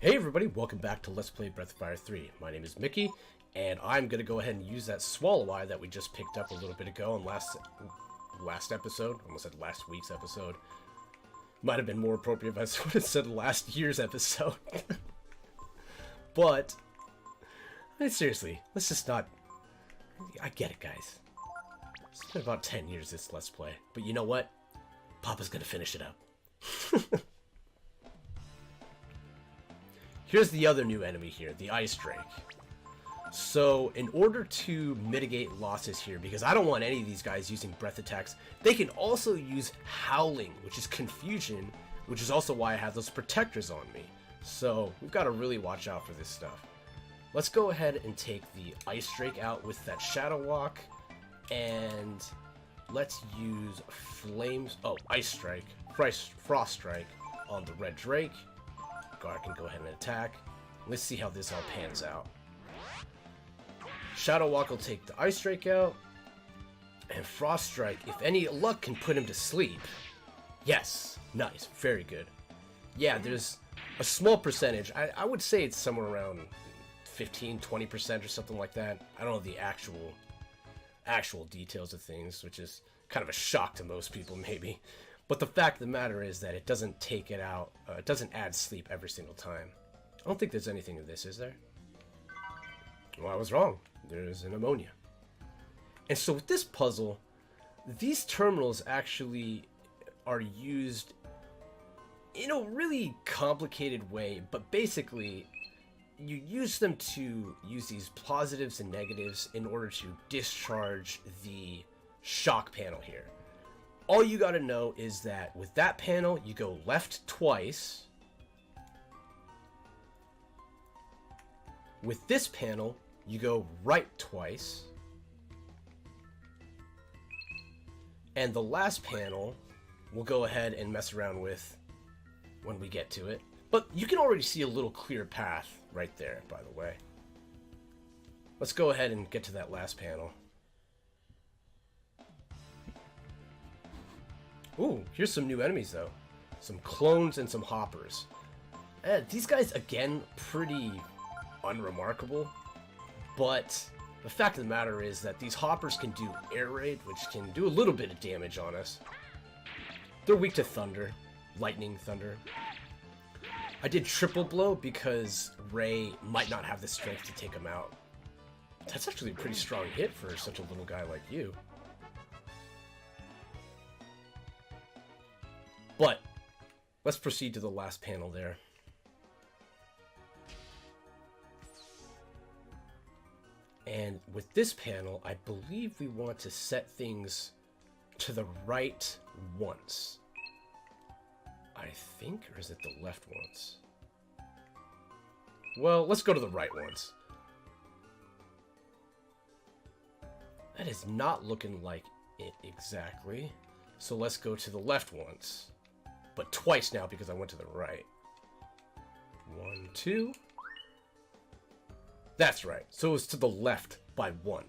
Hey everybody, welcome back to Let's Play Breath of Fire 3. My name is Mickey, and I'm going to go ahead and use that Swallow Eye that we just picked up a little bit ago on last episode. Almost said last week's episode. Might have been more appropriate if I would have said last year's episode. But, I mean, seriously, let's just not... I get it, guys. It's been about 10 years this Let's Play. But you know what? Papa's going to finish it up. Here's the other new enemy here, the Ice Drake. So, in order to mitigate losses here, because I don't want any of these guys using breath attacks, they can also use Howling, which is confusion, which is also why I have those protectors on me. So, we've got to really watch out for this stuff. Let's go ahead and take the Ice Drake out with that Shadow Walk, and let's use Ice Strike, Frost Strike on the Red Drake. Guard can go ahead and attack. Let's see how this all pans out. Shadow Walk will take the Ice Drake out. And Frost Strike, if any luck, can put him to sleep. Yes. Nice. Very good. Yeah, there's a small percentage. I would say it's somewhere around 15-20% or something like that. I don't know the actual details of things, which is kind of a shock to most people, maybe. But the fact of the matter is that it doesn't take it out, it doesn't add sleep every single time. I don't think there's anything in this, is there? Well, I was wrong. There's an ammonia. And so with this puzzle, these terminals actually are used in a really complicated way, but basically you use them to use these positives and negatives in order to discharge the shock panel here. All you gotta know is that with that panel, you go left twice. With this panel, you go right twice. And the last panel, we'll go ahead and mess around with when we get to it. But you can already see a little clear path right there, by the way. Let's go ahead and get to that last panel. Ooh, here's some new enemies, though. Some clones and some hoppers. These guys, again, pretty unremarkable. But the fact of the matter is that these hoppers can do air raid, which can do a little bit of damage on us. They're weak to thunder. Lightning, thunder. I did triple blow because Ray might not have the strength to take him out. That's actually a pretty strong hit for such a little guy like you. But, let's proceed to the last panel there. And with this panel, I believe we want to set things to the right once. I think, or is it the left once? Well, let's go to the right once. That is not looking like it exactly. So let's go to the left once. But twice now because I went to the right. 1, 2. That's right. So it's to the left by 1.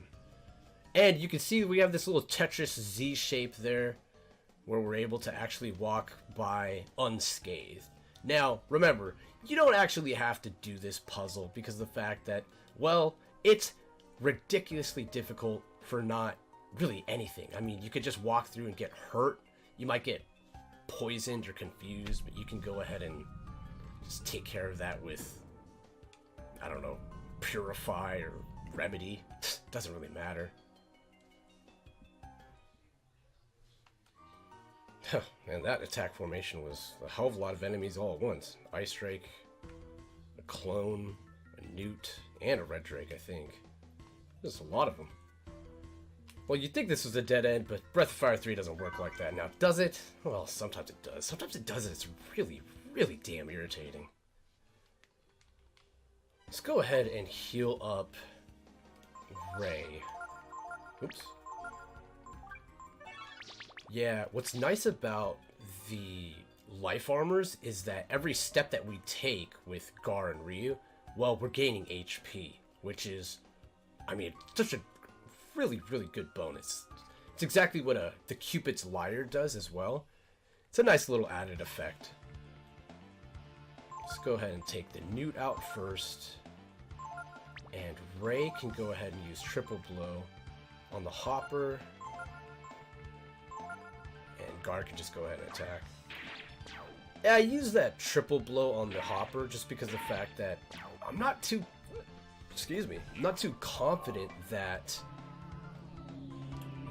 And you can see we have this little Tetris Z shape there where we're able to actually walk by unscathed. Now, remember, you don't actually have to do this puzzle because of the fact that, well, it's ridiculously difficult for not really anything. I mean, you could just walk through and get hurt. You might get poisoned or confused, but you can go ahead and just take care of that with, I don't know, Purify or Remedy. Doesn't really matter. Man, that attack formation was a hell of a lot of enemies all at once. Ice Drake, a clone, a Newt, and a Red Drake, I think. There's a lot of them. Well, you'd think this was a dead end, but Breath of Fire 3 doesn't work like that now, does it? Well, sometimes it does. Sometimes it doesn't. It's really, really damn irritating. Let's go ahead and heal up Ray. Oops. Yeah, what's nice about the life armors is that every step that we take with Gar and Ryu, well, we're gaining HP, which is, I mean, such a really, really good bonus. It's exactly what the Cupid's Lyre does as well. It's a nice little added effect. Let's go ahead and take the Newt out first. And Ray can go ahead and use Triple Blow on the Hopper. And Gar can just go ahead and attack. Yeah, I use that Triple Blow on the Hopper just because of the fact that I'm not too... I'm not too confident that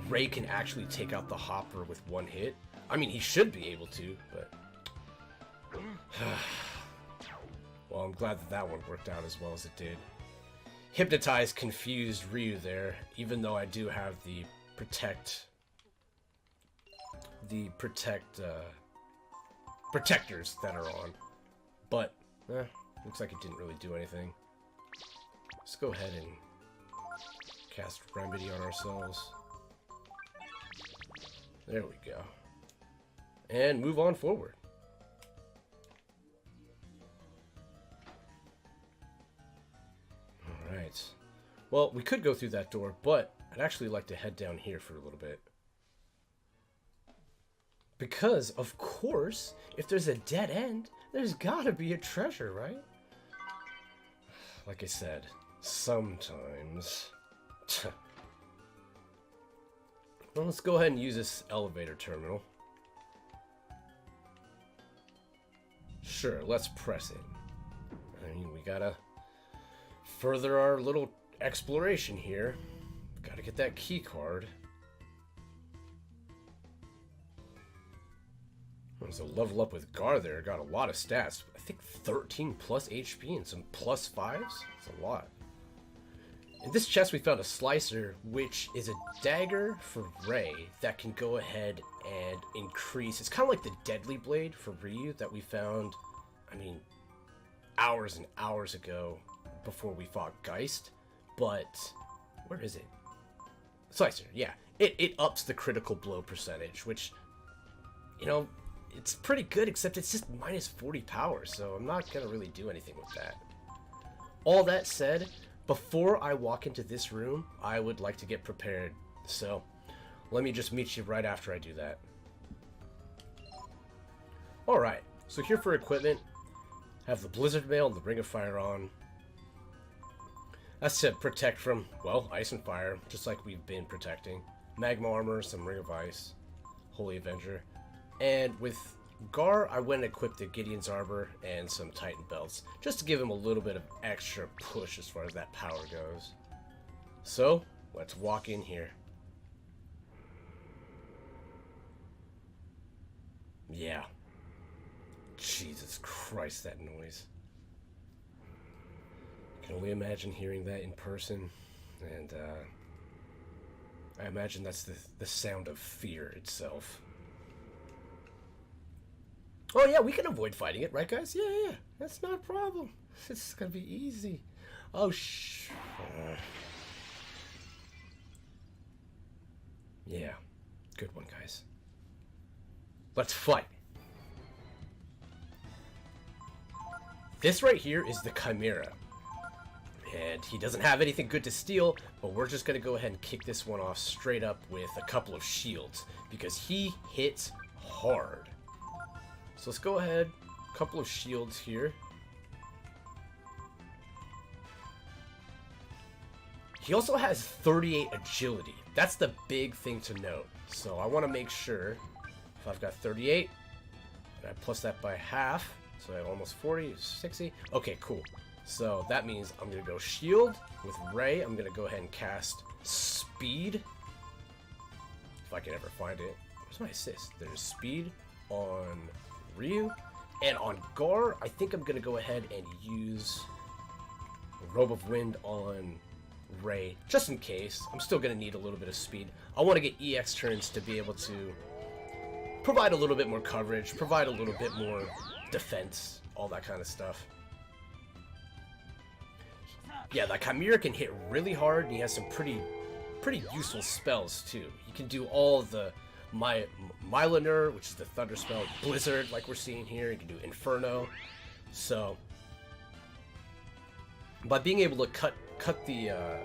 Ray can actually take out the Hopper with one hit. I mean, he should be able to, but... Well, I'm glad that that one worked out as well as it did. Hypnotize confused Ryu there, even though I do have the protectors that are on. But, looks like it didn't really do anything. Let's go ahead and cast Remedy on ourselves. There we go. And move on forward. Alright. Well, we could go through that door, but I'd actually like to head down here for a little bit. Because, of course, if there's a dead end, there's gotta be a treasure, right? Like I said, sometimes. Well, let's go ahead and use this elevator terminal. Sure, let's press it. I mean, we gotta further our little exploration here. Gotta get that key card. So level up with Gar there, got a lot of stats. I think 13 plus HP and some plus 5s. That's a lot. In this chest we found a slicer, which is a dagger for Ray that can go ahead and increase. It's kind of like the deadly blade for Ryu that we found, I mean, hours and hours ago before we fought Geist. But, where is it? Slicer, yeah. It ups the critical blow percentage, which, you know, it's pretty good, except it's just minus 40 power, so I'm not going to really do anything with that. All that said, before I walk into this room, I would like to get prepared. So, let me just meet you right after I do that. Alright, so here for equipment, have the Blizzard Mail and the Ring of Fire on. That's to protect from, well, ice and fire, just like we've been protecting. Magma Armor, some Ring of Ice, Holy Avenger. And with Gar, I went and equipped the Gideon's Arbor and some Titan Belts, just to give him a little bit of extra push as far as that power goes. So, let's walk in here. Yeah. Jesus Christ, that noise. I can only imagine hearing that in person, and I imagine that's the sound of fear itself. Oh yeah, we can avoid fighting it, right guys? Yeah, that's not a problem. It's gonna be easy. Oh yeah, good one, guys. Let's fight. This right here is the Chimera. And he doesn't have anything good to steal, but we're just gonna go ahead and kick this one off straight up with a couple of shields, because he hits hard. So let's go ahead, a couple of shields here. He also has 38 agility. That's the big thing to note. So I want to make sure, if I've got 38, and I plus that by half, so I have almost 40, 60. Okay, cool. So that means I'm going to go shield with Ray. I'm going to go ahead and cast speed. If I can ever find it. Where's my assist? There's speed on Ryu, and on Gar, I think I'm gonna go ahead and use Robe of Wind on Ray, just in case. I'm still gonna need a little bit of speed. I want to get EX turns to be able to provide a little bit more coverage, provide a little bit more defense, all that kind of stuff. Yeah, the Chimera can hit really hard, and he has some pretty useful spells too. He can do all the Myliner, which is the thunder spell, Blizzard, like we're seeing here. You can do Inferno. So, by being able to cut the, I'm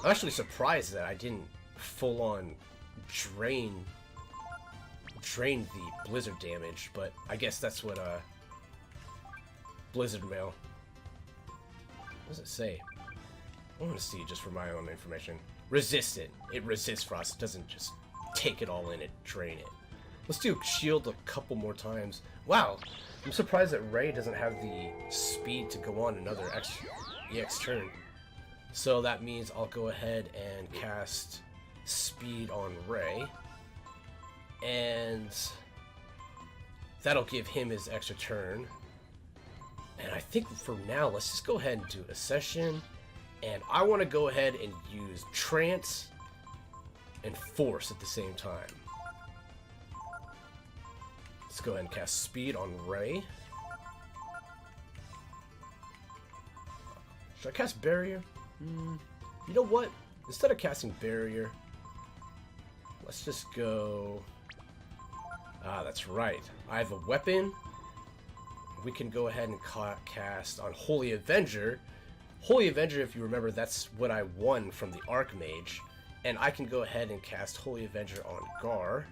actually surprised that I didn't full-on drain the Blizzard damage, but I guess that's what Blizzard Mail. What does it say? I want to see just for my own information. Resistant. It resists frost. It doesn't just take it all in and drain it. Let's do shield a couple more times. Wow. I'm surprised that Ray doesn't have the speed to go on another EX turn. So that means I'll go ahead and cast speed on Ray. And that'll give him his extra turn. And I think for now, let's just go ahead and do a session. And I want to go ahead and use Trance and Force at the same time. Let's go ahead and cast Speed on Ray. Should I cast Barrier? You know what? Instead of casting Barrier, let's just go... Ah, that's right. I have a weapon. We can go ahead and cast on Holy Avenger. Holy Avenger, if you remember, that's what I won from the Archmage. And I can go ahead and cast Holy Avenger on Gar.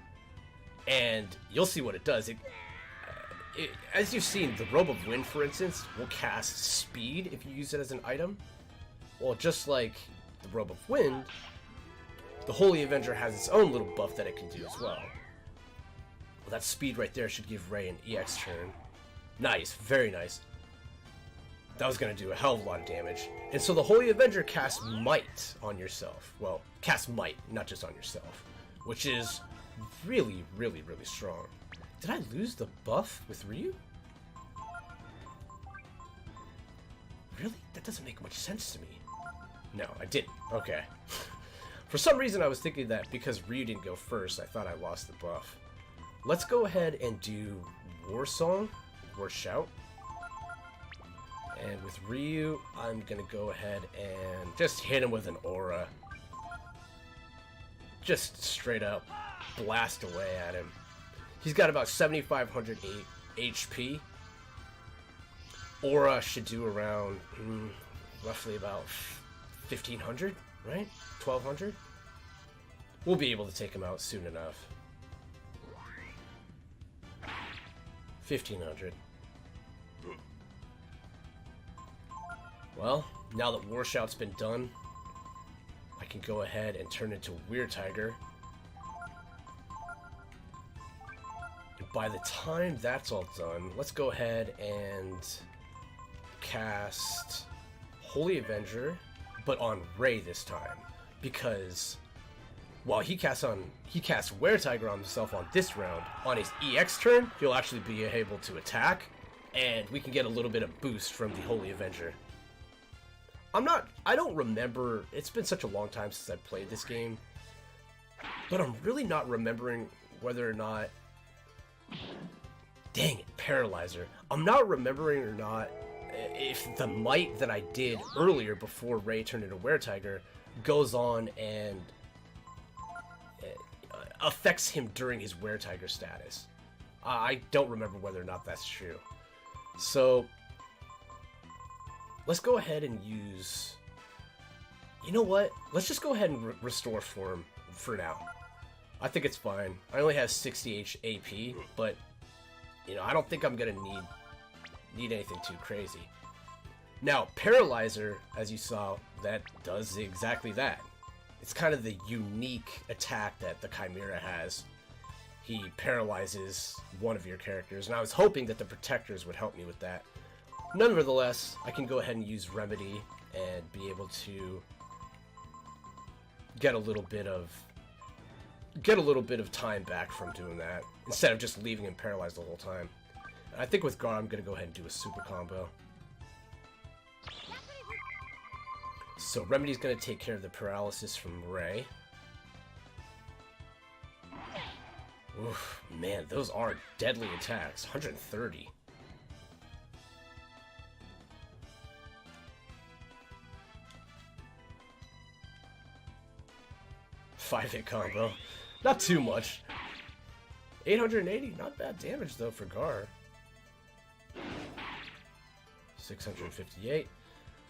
And you'll see what it does. As you've seen, the Robe of Wind, for instance, will cast Speed if you use it as an item. Well, just like the Robe of Wind, the Holy Avenger has its own little buff that it can do as well. Well, that Speed right there should give Ray an EX turn. Nice, very nice. That was going to do a hell of a lot of damage. And so the Holy Avenger casts Might on yourself. Well, cast Might, not just on yourself. Which is really, really, really strong. Did I lose the buff with Ryu? Really? That doesn't make much sense to me. No, I didn't. Okay. For some reason I was thinking that because Ryu didn't go first, I thought I lost the buff. Let's go ahead and do War Song. War Shout. And with Ryu, I'm gonna go ahead and just hit him with an aura. Just straight up blast away at him. He's got about 7,500 HP. Aura should do around roughly about 1,500, right? 1,200? We'll be able to take him out soon enough. 1,500. Well, now that War Shout's been done, I can go ahead and turn into Weird Tiger. And by the time that's all done, let's go ahead and cast Holy Avenger, but on Ray this time. Because while he casts Weird Tiger on himself on this round, on his EX turn, he'll actually be able to attack, and we can get a little bit of boost from the Holy Avenger. I don't remember, it's been such a long time since I played this game, but I'm really not remembering whether or not, dang it, Paralyzer. I'm not remembering or not if the might that I did earlier before Ray turned into Weird Tiger goes on and affects him during his Weird Tiger status. I don't remember whether or not that's true. So let's go ahead and use... You know what? Let's just go ahead and restore form for now. I think it's fine. I only have 60 AP, but you know, I don't think I'm gonna need anything too crazy. Now, Paralyzer, as you saw, that does exactly that. It's kind of the unique attack that the Chimera has. He paralyzes one of your characters, and I was hoping that the Protectors would help me with that. Nonetheless, I can go ahead and use Remedy and be able to get a little bit of time back from doing that, instead of just leaving him paralyzed the whole time. And I think with Gar, I'm going to go ahead and do a super combo. So Remedy's going to take care of the paralysis from Ray. Oof, man, those are deadly attacks. 130. Five-hit combo. Not too much. 880, not bad damage though for Gar. 658.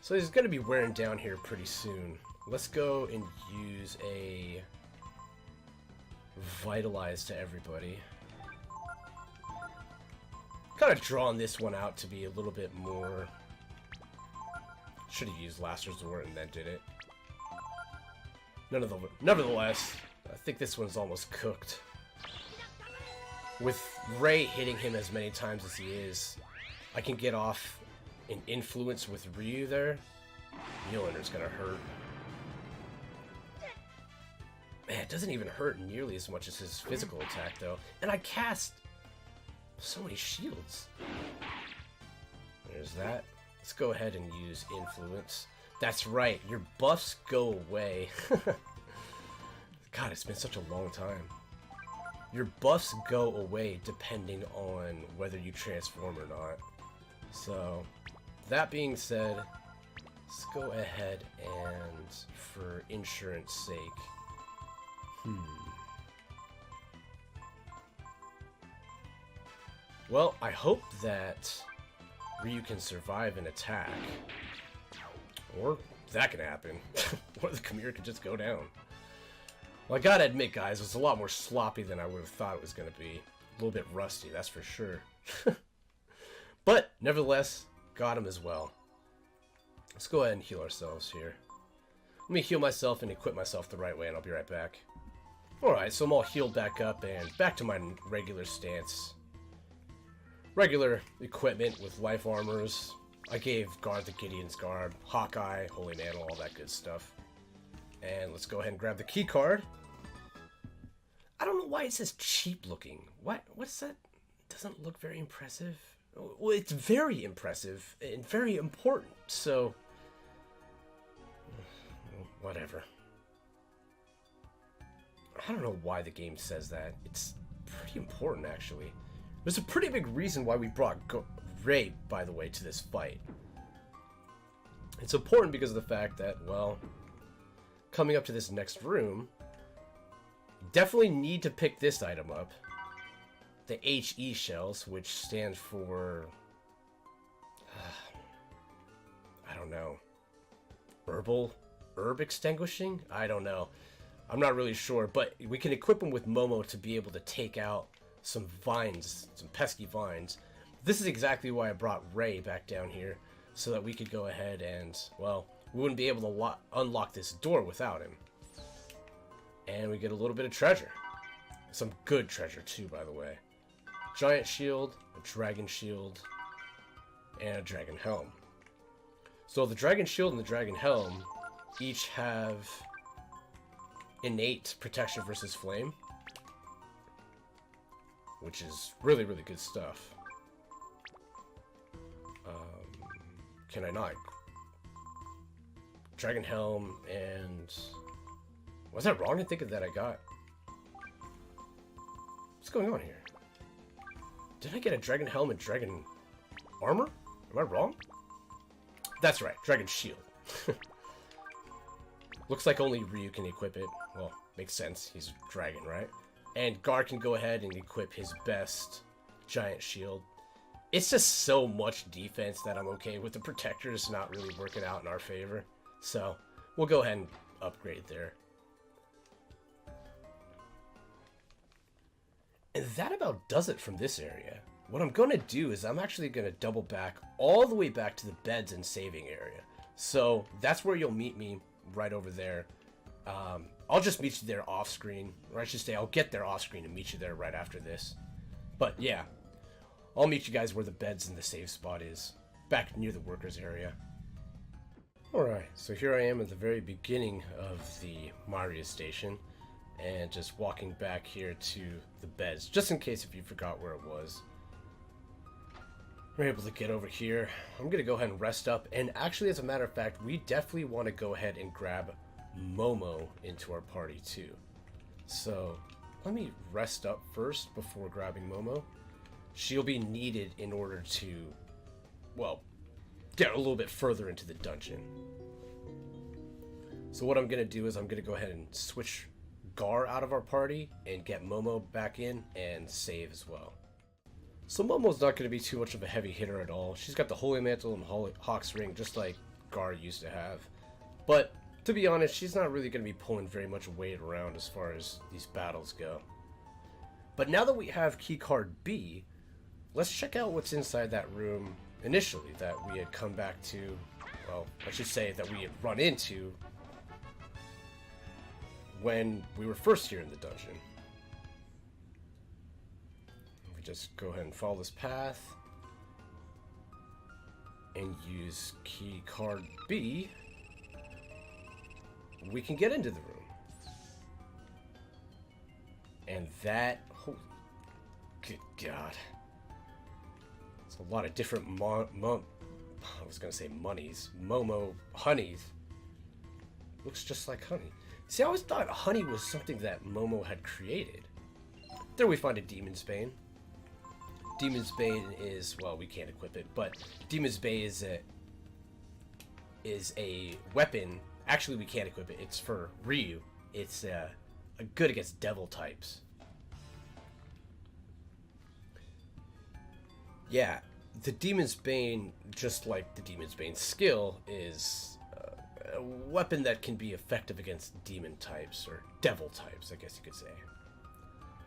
So he's going to be wearing down here pretty soon. Let's go and use a Vitalize to everybody. Kind of drawn this one out to be a little bit more... Should have used Last Resort and then did it. Nevertheless, I think this one's almost cooked. With Ray hitting him as many times as he is, I can get off an influence with Ryu there. Mjolnir's gonna hurt. Man, it doesn't even hurt nearly as much as his physical attack, though. And I cast so many shields. There's that. Let's go ahead and use influence. That's right, your buffs go away. God, it's been such a long time. Your buffs go away depending on whether you transform or not. So, that being said, let's go ahead and, for insurance sake, well, I hope that Ryu can survive an attack. Or that can happen. Or the Chimera could just go down. Well, I gotta admit, guys, it was a lot more sloppy than I would have thought it was gonna be. A little bit rusty, that's for sure. But, nevertheless, got him as well. Let's go ahead and heal ourselves here. Let me heal myself and equip myself the right way, and I'll be right back. Alright, so I'm all healed back up, and back to my regular stance. Regular equipment with life armors. I gave Guard the Gideon's Garb, Hawkeye, Holy Mantle, all that good stuff. And let's go ahead and grab the key card. I don't know why it says cheap looking. What's that? It doesn't look very impressive. Well, it's very impressive and very important, so... whatever. I don't know why the game says that. It's pretty important, actually. There's a pretty big reason why we brought Ray, by the way, to this fight. It's important because of the fact that, well, coming up to this next room, definitely need to pick this item up. The HE shells, which stand for... I don't know. Herb extinguishing? I don't know. I'm not really sure, but we can equip them with Momo to be able to take out some vines, some pesky vines. This is exactly why I brought Ray back down here, so that we could go ahead and, well, we wouldn't be able to unlock this door without him. And we get a little bit of treasure. Some good treasure too, by the way. Giant shield, a dragon shield, and a dragon helm. So the dragon shield and the dragon helm each have innate protection versus flame, which is really, really good stuff. Can I not? Dragon helm and... Was that wrong? I think that I got... What's going on here? Did I get a dragon helm and dragon armor? Am I wrong? That's right, dragon shield. Looks like only Ryu can equip it. Well, makes sense. He's a dragon, right? And Guard can go ahead and equip his best giant shield. It's just so much defense that I'm okay with the protectors not really working out in our favor. So, we'll go ahead and upgrade there. And that about does it from this area. What I'm going to do is I'm actually going to double back all the way back to the beds and saving area. So, that's where you'll meet me, right over there. I'll just meet you there off screen, or I should say I'll get there off screen and meet you there right after this. But yeah, I'll meet you guys where the beds and the save spot is, back near the workers area. Alright, so here I am at the very beginning of the Myria Station, and just walking back here to the beds, just in case if you forgot where it was. We're able to get over here. I'm going to go ahead and rest up, and actually, as a matter of fact, we definitely want to go ahead and grab Momo into our party too. So, let me rest up first before grabbing Momo. She'll be needed in order to, well, get a little bit further into the dungeon. So what I'm going to do is I'm going to go ahead and switch Gar out of our party and get Momo back in and save as well. So Momo's not going to be too much of a heavy hitter at all. She's got the Holy Mantle and Hawk's Ring just like Gar used to have. But to be honest, she's not really going to be pulling very much weight around as far as these battles go. But now that we have keycard B, let's check out what's inside that room initially that we had come back to. Well, I should say that we had run into when we were first here in the dungeon. We just go ahead and follow this path and use key card B. We can get into the room. And that, holy, good God. It's a lot of different I was gonna say monies. Momo honeys. Looks just like honey. See, I always thought honey was something that Momo had created. There we find a Demon's Bane. Demon's Bane is, well, we can't equip it, but Demon's Bane is a weapon. Actually, we can't equip it. It's for Ryu. It's good against devil types. Yeah, the Demon's Bane, just like the Demon's Bane skill, is a weapon that can be effective against demon types, or devil types, I guess you could say.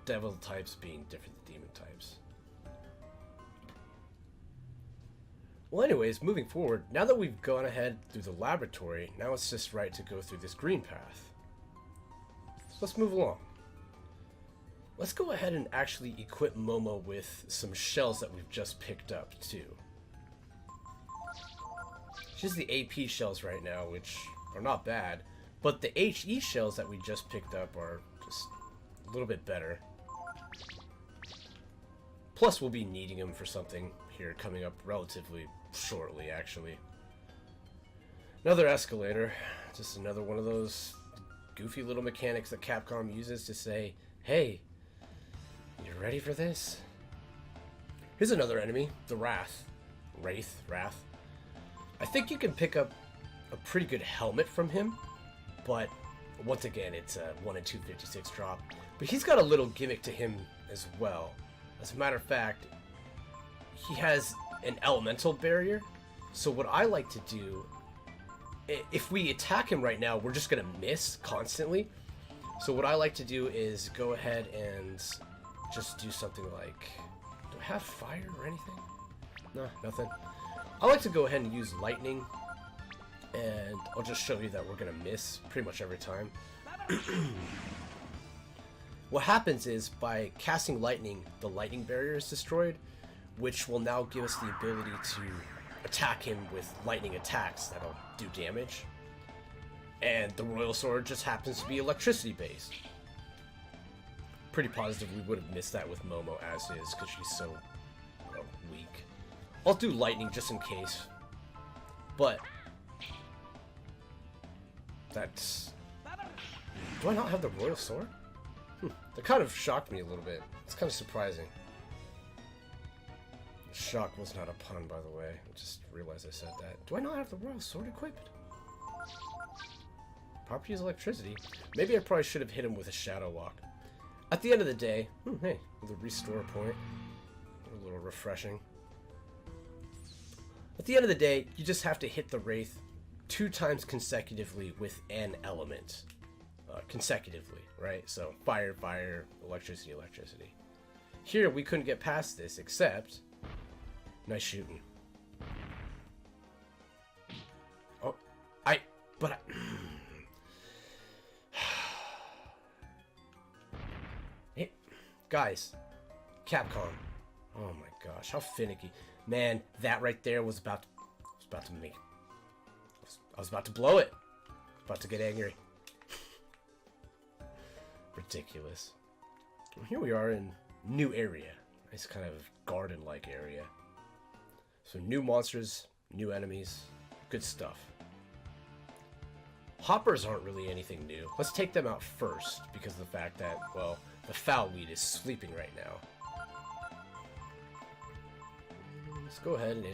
Devil types being different than demon types. Well, anyways, moving forward, now that we've gone ahead through the laboratory, now it's just right to go through this green path. So let's move along. Let's go ahead and actually equip Momo with some shells that we've just picked up, too. She's the AP shells right now, which are not bad, but the HE shells that we just picked up are just a little bit better. Plus, we'll be needing them for something here coming up relatively shortly, actually. Another escalator. Just another one of those goofy little mechanics that Capcom uses to say, hey, you ready for this? Here's another enemy, the Wrath. Wraith. I think you can pick up a pretty good helmet from him, but once again, it's a 1 in 256 drop. But he's got a little gimmick to him as well. As a matter of fact, he has an elemental barrier. So what I like to do, if we attack him right now, we're just going to miss constantly. So what I like to do is go ahead and just do something like, do I have fire or anything? No, nothing. I like to go ahead and use lightning, and I'll just show you that we're going to miss pretty much every time. What happens is, by casting lightning, the lightning barrier is destroyed, which will now give us the ability to attack him with lightning attacks that'll do damage. And the Royal Sword just happens to be electricity based. Pretty positive we would have missed that with Momo as is, because she's so weak. I'll do lightning just in case. But that's... Do I not have the Royal Sword? That kind of shocked me a little bit. It's kind of surprising. Shock was not a pun, by the way. I just realized I said that. Do I not have the Royal Sword equipped? Property is electricity. Maybe I probably should have hit him with a Shadow Walk. At the end of the day, hey, the restore point. A little refreshing. At the end of the day, you just have to hit the Wraith 2 times consecutively with an element. Consecutively, right? So fire, fire, electricity, electricity. Here, we couldn't get past this, except... Nice shooting. Oh, but Hey, guys. Capcom. Oh my gosh, how finicky. Man, that right there was about to make... I was about to blow it. I was about to get angry. Ridiculous. Well, here we are in new area. Nice kind of garden-like area. So new monsters, new enemies, good stuff. Hoppers aren't really anything new. Let's take them out first, because of the fact that, well, the foul weed is sleeping right now. Let's go ahead and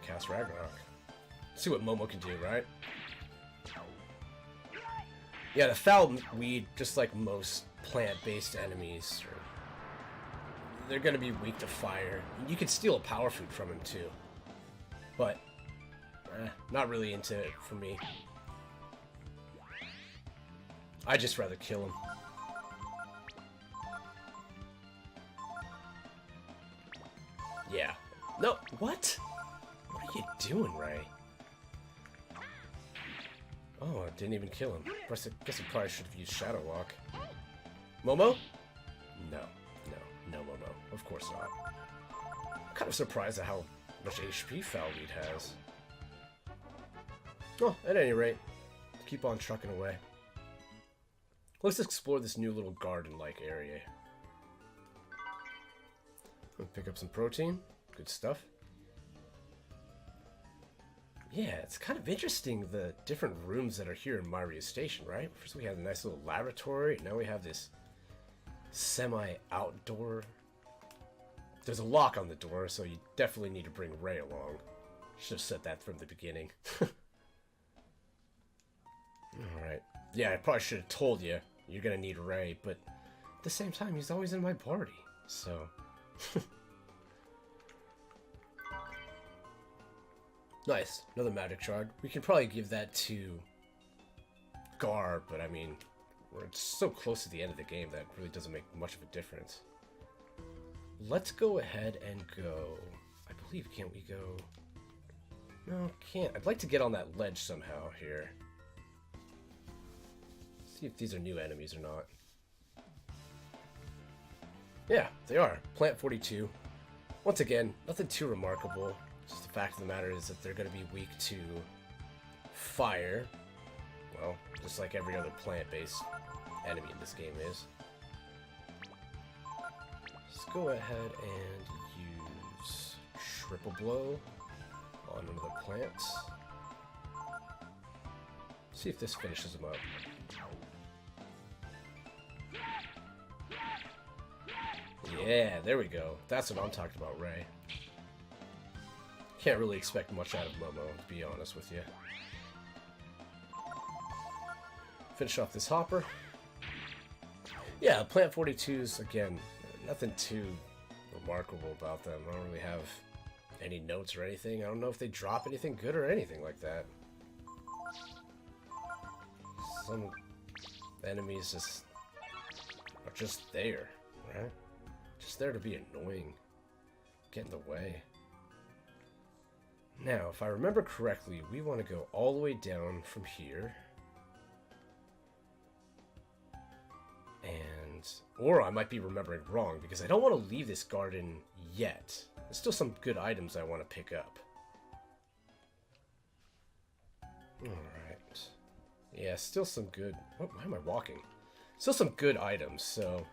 cast Ragnarok. See what Momo can do, right? Yeah, the foul weed, just like most plant-based enemies, they're going to be weak to fire. You can steal a power food from him too. But, not really into it for me. I'd just rather kill him. Yeah. No, what? What are you doing, Ray? Oh, I didn't even kill him. I guess I probably should have used Shadow Walk. Momo? No, Momo. Of course not. I'm kind of surprised at how much HP Foul Weed has. Oh, at any rate, keep on trucking away. Let's explore this new little garden-like area. Pick up some protein. Good stuff. Yeah, it's kind of interesting, the different rooms that are here in Myria Station, right? First we had a nice little laboratory, now we have this semi-outdoor. There's a lock on the door, so you definitely need to bring Ray along. Should have said that from the beginning. Alright. Yeah, I probably should have told you you're gonna need Ray, but at the same time, he's always in my party, so... Nice, another magic shard. We can probably give that to Gar, but I mean, we're so close to the end of the game that really doesn't make much of a difference. Let's go ahead and go. I believe, can't we go? No, can't. I'd like to get on that ledge somehow here. See if these are new enemies or not. Yeah, they are. Plant 42. Once again, nothing too remarkable. Just the fact of the matter is that they're going to be weak to fire. Well, just like every other plant-based enemy in this game is. Let's go ahead and use Triple Blow on one of the plants. See if this finishes them up. Yeah, there we go. That's what I'm talking about, Ray. Can't really expect much out of Momo, to be honest with you. Finish off this hopper. Yeah, Plant 42s, again, nothing too remarkable about them. I don't really have any notes or anything. I don't know if they drop anything good or anything like that. Some enemies just are just there, right? Just there to be annoying. Get in the way. Now, if I remember correctly, we want to go all the way down from here. And... or I might be remembering wrong, because I don't want to leave this garden yet. There's still some good items I want to pick up. Alright. Yeah, still some good... what, why am I walking? Still some good items, so...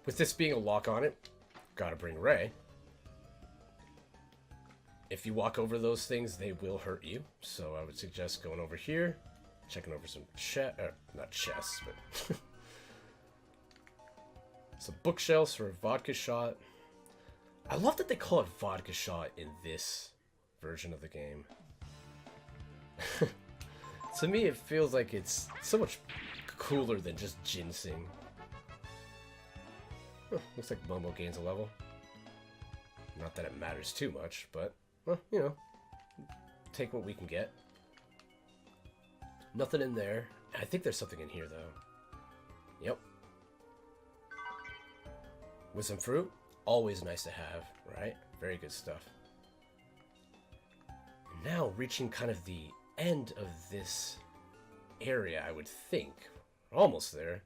with this being a lock on it, gotta bring Ray. If you walk over those things, they will hurt you. So I would suggest going over here, checking over some not chests, but some bookshelves for a vodka shot. I love that they call it vodka shot in this version of the game. To me, it feels like it's so much cooler than just ginseng. Huh, looks like Momo gains a level. Not that it matters too much, but... well, you know, take what we can get. Nothing in there. I think there's something in here, though. Yep. Wisdom fruit, always nice to have, right? Very good stuff. Now, reaching kind of the end of this area, I would think. We're almost there.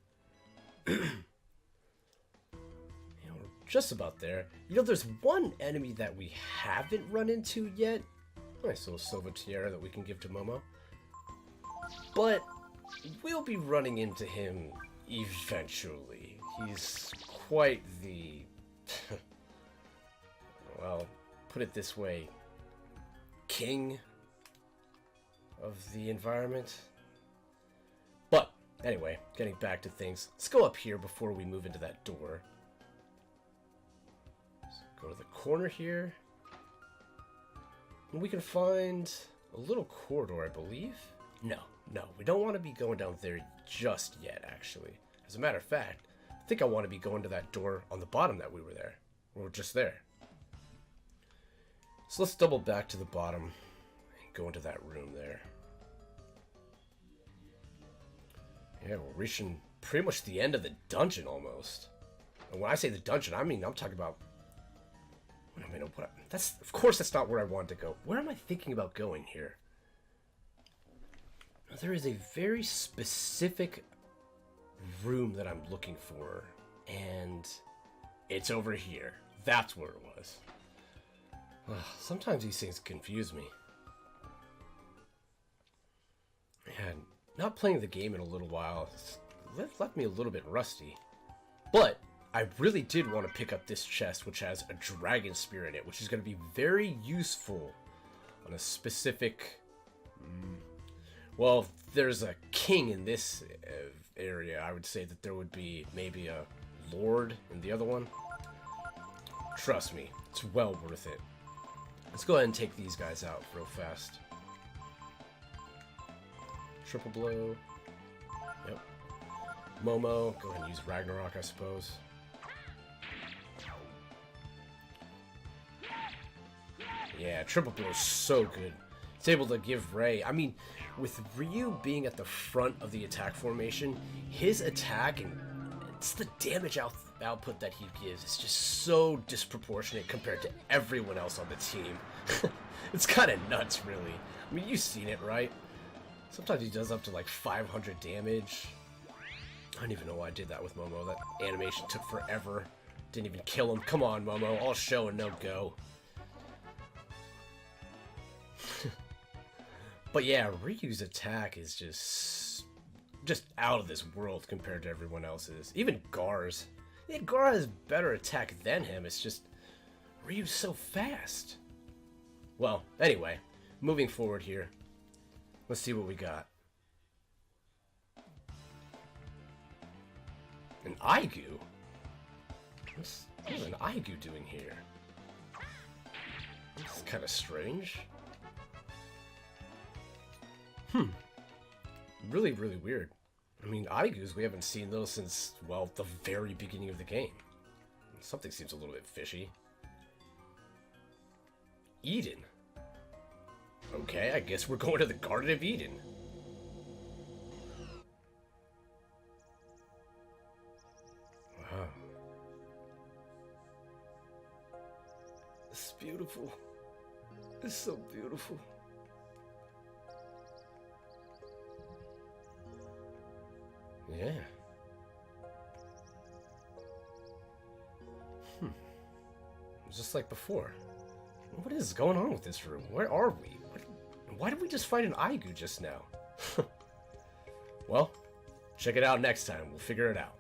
Just about there. You know, there's one enemy that we haven't run into yet. Nice little Silver Tiara that we can give to Momo. But we'll be running into him eventually. He's quite the... well, put it this way. King of the environment. But, anyway, getting back to things. Let's go up here before we move into that door. Go to the corner here. And we can find a little corridor, I believe. No, we don't want to be going down there just yet, actually. As a matter of fact, I think I want to be going to that door on the bottom that we were there. We were just there. So let's double back to the bottom and go into that room there. Yeah, we're reaching pretty much the end of the dungeon almost. And when I say the dungeon, I mean, I'm talking about Wait a minute, what? That's, of course that's not where I wanted to go. Where am I thinking about going here? There is a very specific room that I'm looking for, and it's over here. That's where it was. Ugh, sometimes these things confuse me. And not playing the game in a little while left me a little bit rusty. But I really did want to pick up this chest, which has a dragon spear in it, which is going to be very useful on a specific... Well, if there's a king in this area, I would say that there would be maybe a lord in the other one. Trust me, it's well worth it. Let's go ahead and take these guys out real fast. Triple blow. Yep. Momo, go ahead and use Ragnarok, I suppose. Yeah, triple blow is so good. It's able to give Ray... I mean, with Ryu being at the front of the attack formation, his attack and it's the damage output that he gives is just so disproportionate compared to everyone else on the team. It's kind of nuts, really. I mean, you've seen it, right? Sometimes he does up to like 500 damage. I don't even know why I did that with Momo. That animation took forever. Didn't even kill him. Come on, Momo. All show and no go. But yeah, Ryu's attack is just out of this world compared to everyone else's. Even Gar's. Yeah, Gar has better attack than him. It's just Ryu's so fast. Well, anyway, moving forward here. Let's see what we got. An Aigu? What's an Aigu doing here? This is kind of strange. Really, really weird. I mean, Aigus, we haven't seen those since, well, the very beginning of the game. Something seems a little bit fishy. Eden. Okay, I guess we're going to the Garden of Eden. Wow. It's beautiful. It's so beautiful. Yeah. Just like before. What is going on with this room? Where are we? Why did we just fight an Aigu just now? Well, check it out next time. We'll figure it out.